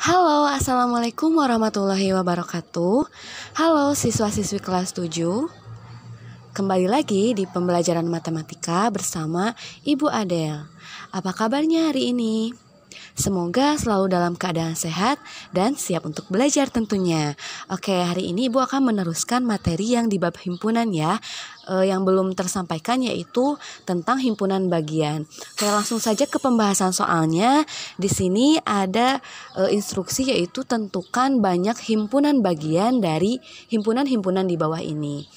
Halo, Assalamualaikum warahmatullahi wabarakatuh. Halo siswa-siswi kelas 7. Kembali lagi di pembelajaran matematika bersama Ibu Adel. Apa kabarnya hari ini? Semoga selalu dalam keadaan sehat dan siap untuk belajar tentunya. Oke, hari ini Ibu akan meneruskan materi yang di bab himpunan ya. Yang belum tersampaikan yaitu tentang himpunan bagian. Oke, langsung saja ke pembahasan soalnya. Di sini ada instruksi yaitu tentukan banyak himpunan bagian dari himpunan-himpunan di bawah ini.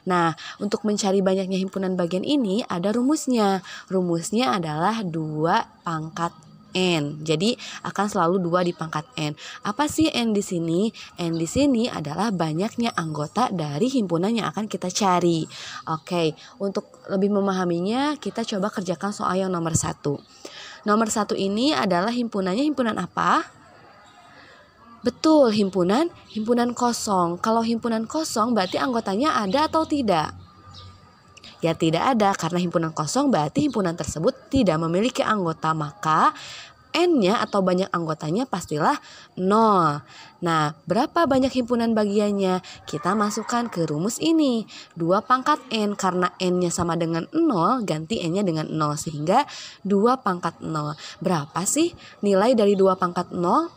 Nah, untuk mencari banyaknya himpunan bagian ini ada rumusnya. Rumusnya adalah 2 pangkat N. Jadi akan selalu 2 di pangkat N. Apa sih N di sini? N di sini adalah banyaknya anggota dari himpunan yang akan kita cari. Oke, untuk lebih memahaminya kita coba kerjakan soal yang nomor 1. Nomor 1 ini adalah himpunannya himpunan apa? Betul, himpunan kosong. Kalau himpunan kosong berarti anggotanya ada atau tidak? Ya tidak ada, karena himpunan kosong berarti himpunan tersebut tidak memiliki anggota, maka N-nya atau banyak anggotanya pastilah 0. Nah, berapa banyak himpunan bagiannya? Kita masukkan ke rumus ini, 2 pangkat N, karena N-nya sama dengan 0, ganti N-nya dengan 0, sehingga 2 pangkat 0. Berapa sih nilai dari 2 pangkat 0?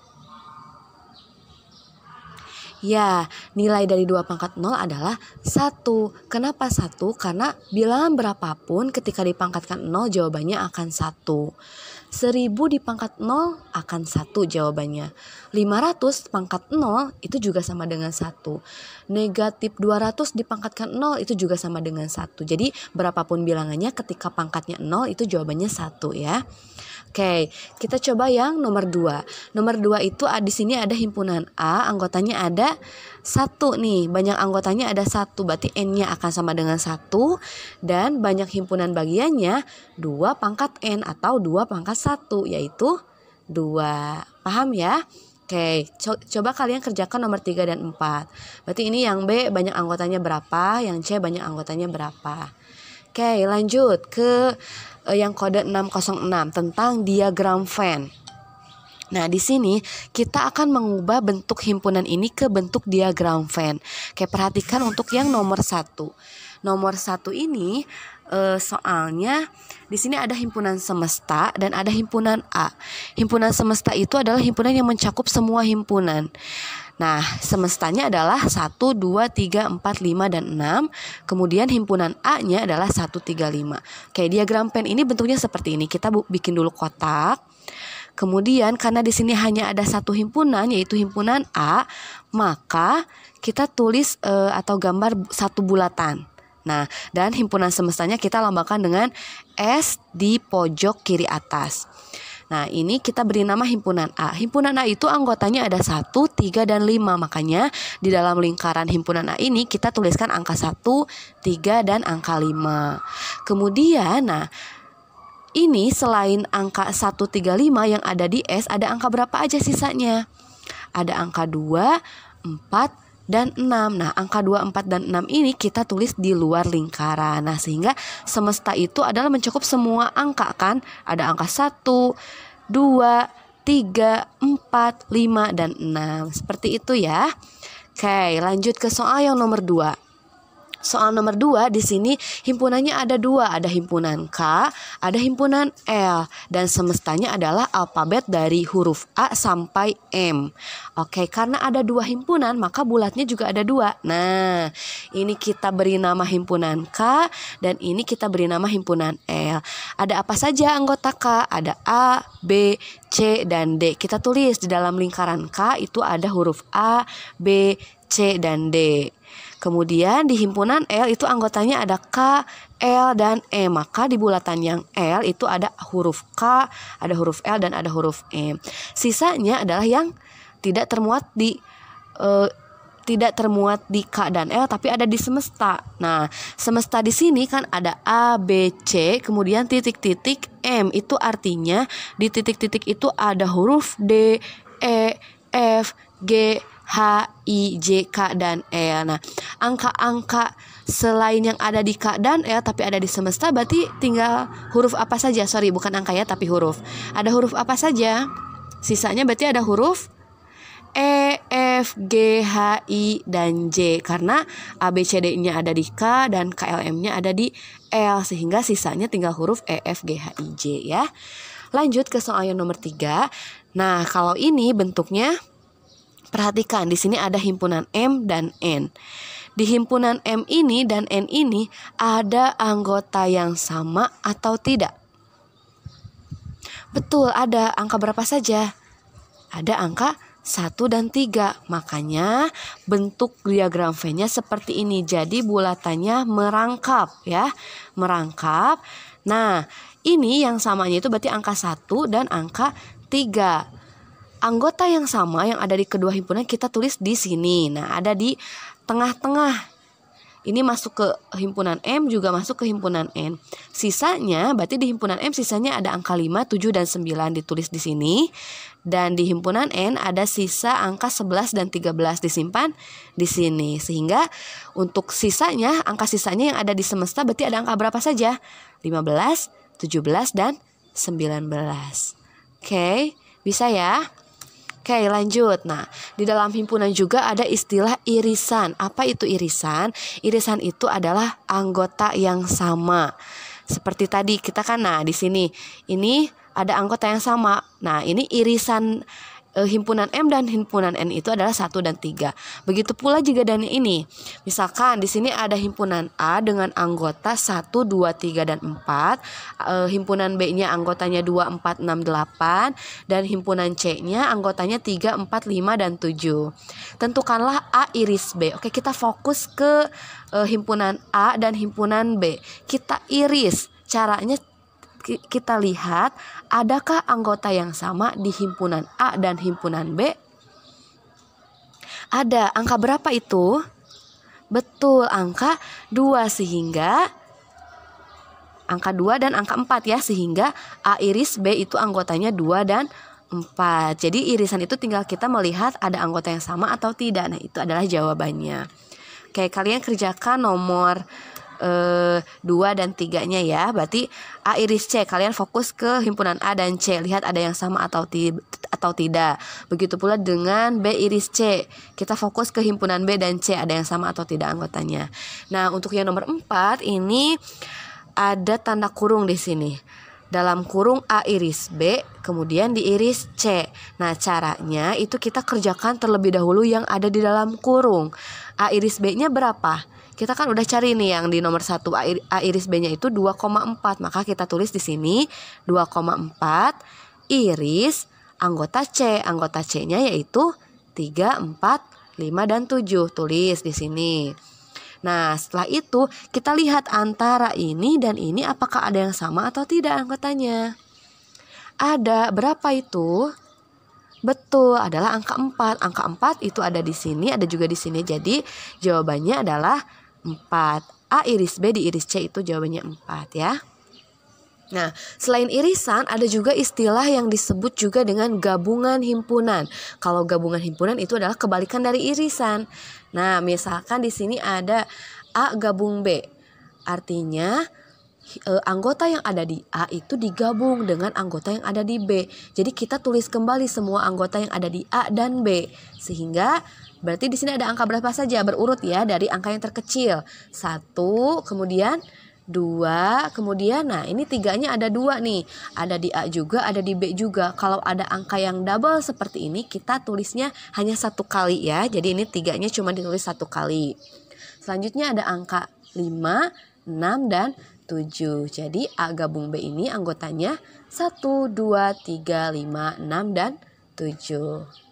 Ya, nilai dari 2 pangkat 0 adalah 1. Kenapa 1? Karena bilangan berapapun ketika dipangkatkan 0 jawabannya akan 1. 1000 dipangkat 0 akan 1 jawabannya. 500 pangkat 0 itu juga sama dengan 1. Negatif 200 dipangkatkan 0 itu juga sama dengan 1. Jadi berapapun bilangannya ketika pangkatnya 0 itu jawabannya 1 ya. Oke, kita coba yang nomor 2. Nomor 2 itu di sini ada himpunan A, anggotanya ada 1 nih. Banyak anggotanya ada 1, berarti N-nya akan sama dengan 1. Dan banyak himpunan bagiannya 2 pangkat N atau 2 pangkat 1, yaitu 2. Paham ya? Oke, coba kalian kerjakan nomor 3 dan 4. Berarti ini yang B banyak anggotanya berapa, yang C banyak anggotanya berapa. Oke, lanjut ke yang kode 606 tentang diagram Venn. Nah, di sini kita akan mengubah bentuk himpunan ini ke bentuk diagram Venn. Oke, perhatikan untuk yang nomor 1. Nomor 1 ini soalnya di sini ada himpunan semesta dan ada himpunan A. Himpunan semesta itu adalah himpunan yang mencakup semua himpunan. Nah, semestanya adalah 1, 2, 3, 4, 5, dan 6. Kemudian himpunan A-nya adalah 1, 3, 5. Oke, diagram Venn ini bentuknya seperti ini. Kita bikin dulu kotak. Kemudian karena di sini hanya ada satu himpunan yaitu himpunan A, maka kita tulis atau gambar satu bulatan. Nah, dan himpunan semestanya kita lambangkan dengan S di pojok kiri atas. Nah, ini kita beri nama himpunan A. Himpunan A itu anggotanya ada 1, 3, dan 5. Makanya di dalam lingkaran himpunan A ini kita tuliskan angka 1, 3, dan angka 5. Kemudian, nah, ini selain angka 1, 3, 5 yang ada di S, ada angka berapa aja sisanya? Ada angka 2, 4, dan 6. Nah, angka 2, 4, dan 6 ini kita tulis di luar lingkaran. Nah, sehingga semesta itu adalah mencakup semua angka kan? Ada angka 1, 2, 3, 4, 5, dan 6. Seperti itu ya. Oke, lanjut ke soal yang nomor 2. Soal nomor 2 di sini himpunannya ada 2, ada himpunan K, ada himpunan L, dan semestanya adalah alfabet dari huruf A sampai M. Oke, karena ada 2 himpunan maka bulatnya juga ada 2. Nah, ini kita beri nama himpunan K dan ini kita beri nama himpunan L. Ada apa saja anggota K? Ada A, B, C, dan D. Kita tulis di dalam lingkaran K itu ada huruf A, B, C, dan D. Kemudian di himpunan L itu anggotanya ada K, L, dan M. Maka di bulatan yang L itu ada huruf K, ada huruf L, dan ada huruf M. Sisanya adalah yang tidak termuat di K dan L tapi ada di semesta. Nah, semesta di sini kan ada A, B, C, kemudian titik-titik M. Itu artinya di titik-titik itu ada huruf D, E, F, G, H, I, J, K, dan L. Nah, angka-angka selain yang ada di K dan L tapi ada di semesta berarti tinggal huruf apa saja. Sorry, bukan angka ya, tapi huruf. Ada huruf apa saja? Sisanya berarti ada huruf E, F, G, H, I, dan J. Karena A, B, C, D-nya ada di K dan KLM-nya ada di L. Sehingga sisanya tinggal huruf E, F, G, H, I, J ya. Lanjut ke soal yang nomor 3. Nah, kalau ini bentuknya, perhatikan di sini ada himpunan M dan N. Di himpunan M ini dan N ini ada anggota yang sama atau tidak? Betul, ada. Angka berapa saja? Ada angka 1 dan 3. Makanya bentuk diagram V-nya seperti ini. Jadi bulatannya merangkap ya. Merangkap. Nah, ini yang samanya itu berarti angka 1 dan angka 3. Anggota yang sama yang ada di kedua himpunan kita tulis di sini. Nah, ada di tengah-tengah. Ini masuk ke himpunan M, juga masuk ke himpunan N. Sisanya, berarti di himpunan M sisanya ada angka 5, 7, dan 9 ditulis di sini. Dan di himpunan N ada sisa angka 11 dan 13 disimpan di sini. Sehingga untuk sisanya, angka sisanya yang ada di semesta berarti ada angka berapa saja? 15, 17, dan 19. Oke, bisa ya? Oke, lanjut. Nah, di dalam himpunan juga ada istilah irisan. Apa itu irisan? Irisan itu adalah anggota yang sama. Seperti tadi kita kan, nah di sini ini ada anggota yang sama. Nah, ini irisan himpunan M dan himpunan N itu adalah 1 dan 3. Begitu pula juga dengan ini. Misalkan di sini ada himpunan A dengan anggota 1, 2, 3, dan 4. Himpunan B-nya anggotanya 2, 4, 6, 8. Dan himpunan C-nya anggotanya 3, 4, 5, dan 7. Tentukanlah A iris B. Oke, kita fokus ke himpunan A dan himpunan B. Kita iris. Caranya kita lihat, adakah anggota yang sama di himpunan A dan himpunan B? Ada. Angka berapa itu? Betul, angka 2, sehingga angka 2 dan angka 4 ya, sehingga A iris B itu anggotanya 2 dan 4. Jadi irisan itu tinggal kita melihat ada anggota yang sama atau tidak. Nah, itu adalah jawabannya. Oke, kalian kerjakan nomor 2 dan 3-nya ya. Berarti A iris C, kalian fokus ke himpunan A dan C, lihat ada yang sama atau tidak. Begitu pula dengan B iris C, kita fokus ke himpunan B dan C, ada yang sama atau tidak anggotanya. Nah, untuk yang nomor 4 ini ada tanda kurung di sini. Dalam kurung A iris B, kemudian diiris C. Nah, caranya itu kita kerjakan terlebih dahulu yang ada di dalam kurung. A iris B-nya berapa? Kita kan udah cari nih yang di nomor 1, A iris B-nya itu 2,4. Maka kita tulis di sini 2,4 iris anggota C. Anggota C-nya yaitu 3, 4, 5, dan 7. Tulis di sini. Nah, setelah itu kita lihat antara ini dan ini apakah ada yang sama atau tidak anggotanya. Ada. Berapa itu? Betul, adalah angka 4. Angka 4 itu ada di sini, ada juga di sini. Jadi jawabannya adalah 4. A iris B diiris C itu jawabannya 4 ya. Nah, selain irisan ada juga istilah yang disebut juga dengan gabungan himpunan. Kalau gabungan himpunan itu adalah kebalikan dari irisan. Nah, misalkan di sini ada A gabung B. Artinya anggota yang ada di A itu digabung dengan anggota yang ada di B. Jadi kita tulis kembali semua anggota yang ada di A dan B. Sehingga berarti di sini ada angka berapa saja, berurut ya, dari angka yang terkecil. 1, kemudian 2, kemudian nah ini 3-nya ada 2 nih. Ada di A juga, ada di B juga. Kalau ada angka yang double seperti ini, kita tulisnya hanya 1 kali ya. Jadi ini 3-nya cuma ditulis 1 kali. Selanjutnya ada angka 5, 6, dan 7. Jadi A gabung B ini anggotanya 1, 2, 3, 5, 6, dan 7.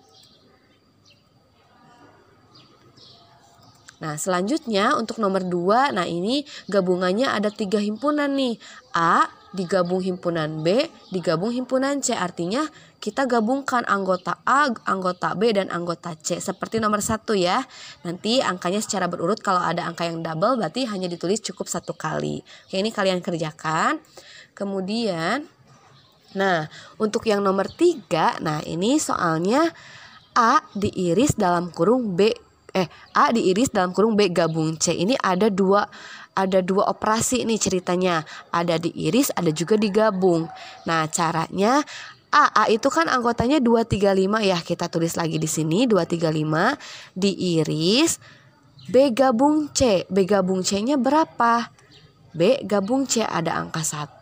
Nah, selanjutnya untuk nomor 2, nah ini gabungannya ada 3 himpunan nih. A digabung himpunan B, digabung himpunan C. Artinya kita gabungkan anggota A, anggota B, dan anggota C. Seperti nomor 1 ya. Nanti angkanya secara berurut, kalau ada angka yang double berarti hanya ditulis cukup 1 kali. Oke, ini kalian kerjakan. Kemudian, nah untuk yang nomor 3, nah ini soalnya A diiris dalam kurung A diiris dalam kurung B gabung C. Ini ada dua operasi nih ceritanya. Ada diiris, ada juga digabung. Nah, caranya A itu kan anggotanya 235 ya. Kita tulis lagi di sini 235 diiris B gabung C. B gabung C-nya berapa? B gabung C ada angka 1,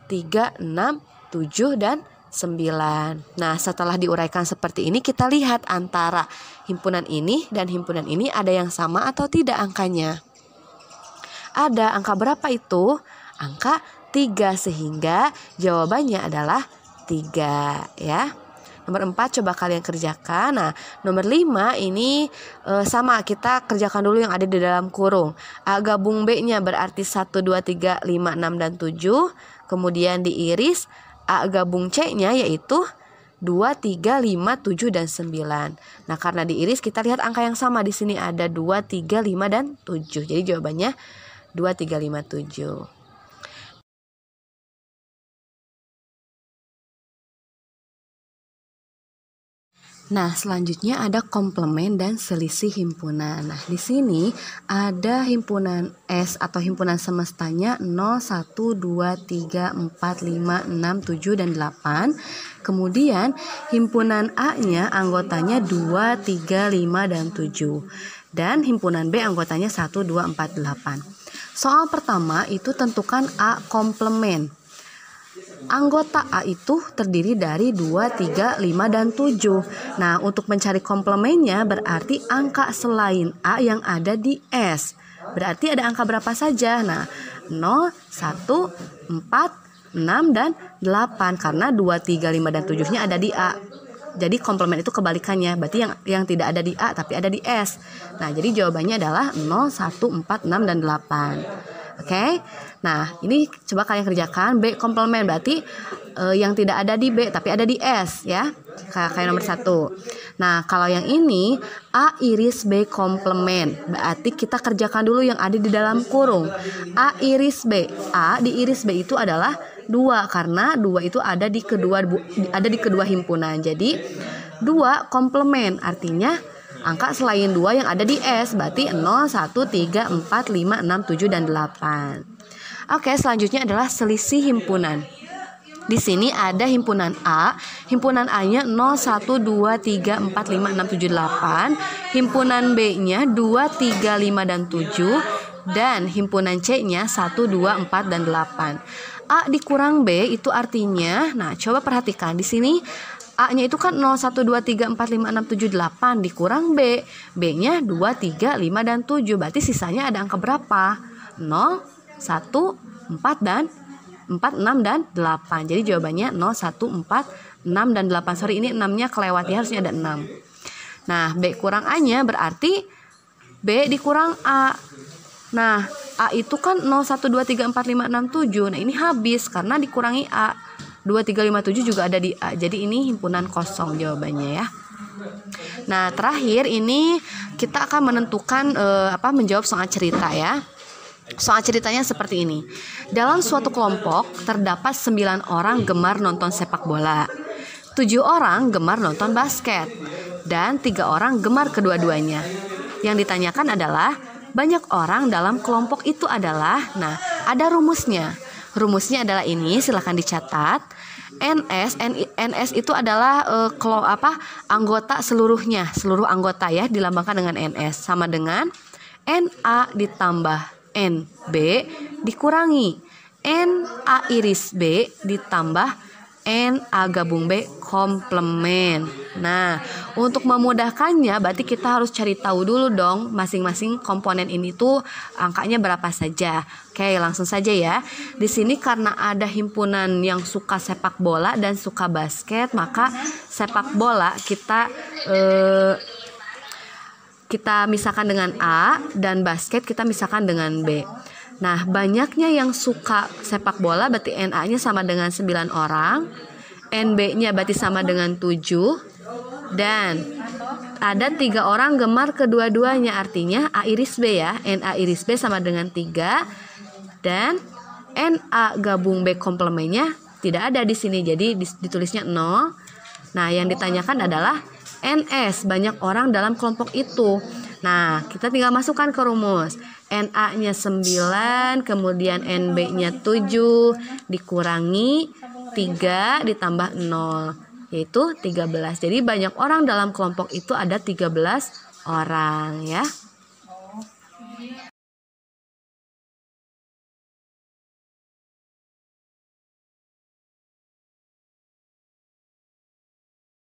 3, 6, 7 dan 9. Nah, setelah diuraikan seperti ini kita lihat antara himpunan ini dan himpunan ini ada yang sama atau tidak angkanya. Ada. Angka berapa itu? Angka 3, sehingga jawabannya adalah 3 ya. Nomor 4 coba kalian kerjakan. Nah, nomor 5 ini sama, kita kerjakan dulu yang ada di dalam kurung. A gabung B-nya berarti 1, 2, 3, 5, 6 dan 7. Kemudian diiris A gabung C-nya yaitu 2, 3, 5, 7 dan 9. Nah, karena diiris kita lihat angka yang sama di sini ada 2, 3, 5 dan 7. Jadi jawabannya 2, 3, 5, 7. Nah, selanjutnya ada komplement dan selisih himpunan. Nah, di sini ada himpunan S atau himpunan semestanya 0, 1, 2, 3, 4, 5, 6, 7 dan 8. Kemudian himpunan A-nya anggotanya 2, 3, 5 dan 7. Dan himpunan B anggotanya 1, 2, 4, 8. Soal pertama itu tentukan A komplement. Anggota A itu terdiri dari 2, 3, 5, dan 7. Nah, untuk mencari komplemennya berarti angka selain A yang ada di S. Berarti ada angka berapa saja? Nah, 0, 1, 4, 6, dan 8. Karena 2, 3, 5, dan 7-nya ada di A. Jadi komplement itu kebalikannya. Berarti yang tidak ada di A tapi ada di S. Nah, jadi jawabannya adalah 0, 1, 4, 6, dan 8. Oke. Nah, ini coba kalian kerjakan. B komplement berarti yang tidak ada di B tapi ada di S ya. Kayak nomor 1. Nah, kalau yang ini A iris B komplement. Berarti kita kerjakan dulu yang ada di dalam kurung. A iris B. A diiris B itu adalah 2 karena 2 itu ada di kedua himpunan. Jadi 2 komplement artinya angka selain 2 yang ada di S, berarti 0, 1, 3, 4, 5, 6, 7, dan 8. Oke, selanjutnya adalah selisih himpunan. Di sini ada himpunan A. Himpunan A-nya 0, 1, 2, 3, 4, 5, 6, 7, 8. Himpunan B-nya 2, 3, 5, dan 7. Dan himpunan C-nya 1, 2, 4, dan 8. A dikurang B itu artinya, nah coba perhatikan di sini A-nya itu kan 0, 1, 2, 3, 4, 5, 6, 7, 8 dikurang B. B-nya 2, 3, 5, dan 7. Berarti sisanya ada angka berapa? 0, 1, 4, dan 4, 6, dan 8. Jadi jawabannya 0, 1, 4, 6, dan 8. Sorry, ini 6-nya kelewat ya, harusnya ada 6. Nah, B kurang A-nya berarti B dikurang A. Nah, A itu kan 0, 1, 2, 3, 4, 5, 6, 7. Nah, ini habis karena dikurangi A. 2, 3, 5, 7 juga ada di A. Jadi ini himpunan kosong jawabannya ya. Nah, terakhir ini kita akan menentukan menjawab soal cerita ya. Soal ceritanya seperti ini. Dalam suatu kelompok terdapat 9 orang gemar nonton sepak bola. 7 orang gemar nonton basket dan 3 orang gemar kedua-duanya. Yang ditanyakan adalah banyak orang dalam kelompok itu adalah, nah, ada rumusnya. Rumusnya adalah ini, silakan dicatat. NS itu adalah anggota seluruhnya, seluruh anggota ya, dilambangkan dengan NS sama dengan NA ditambah NB dikurangi NA iris B ditambah NA gabung B komplement. Nah, untuk memudahkannya berarti kita harus cari tahu dulu dong masing-masing komponen ini tuh angkanya berapa saja. Oke, langsung saja ya. Di sini karena ada himpunan yang suka sepak bola dan suka basket, maka sepak bola kita misahkan dengan A dan basket kita misahkan dengan B. Nah, banyaknya yang suka sepak bola berarti NA-nya sama dengan 9 orang, NB-nya berarti sama dengan 7, dan ada 3 orang gemar kedua-duanya, artinya A iris B ya. NA iris B sama dengan 3, dan NA gabung B komplemennya tidak ada di sini, jadi ditulisnya 0. Nah, yang ditanyakan adalah NS, banyak orang dalam kelompok itu. Nah, kita tinggal masukkan ke rumus. NA-nya 9, kemudian NB-nya 7 dikurangi 3 ditambah 0, yaitu 13. Jadi banyak orang dalam kelompok itu ada 13 orang ya.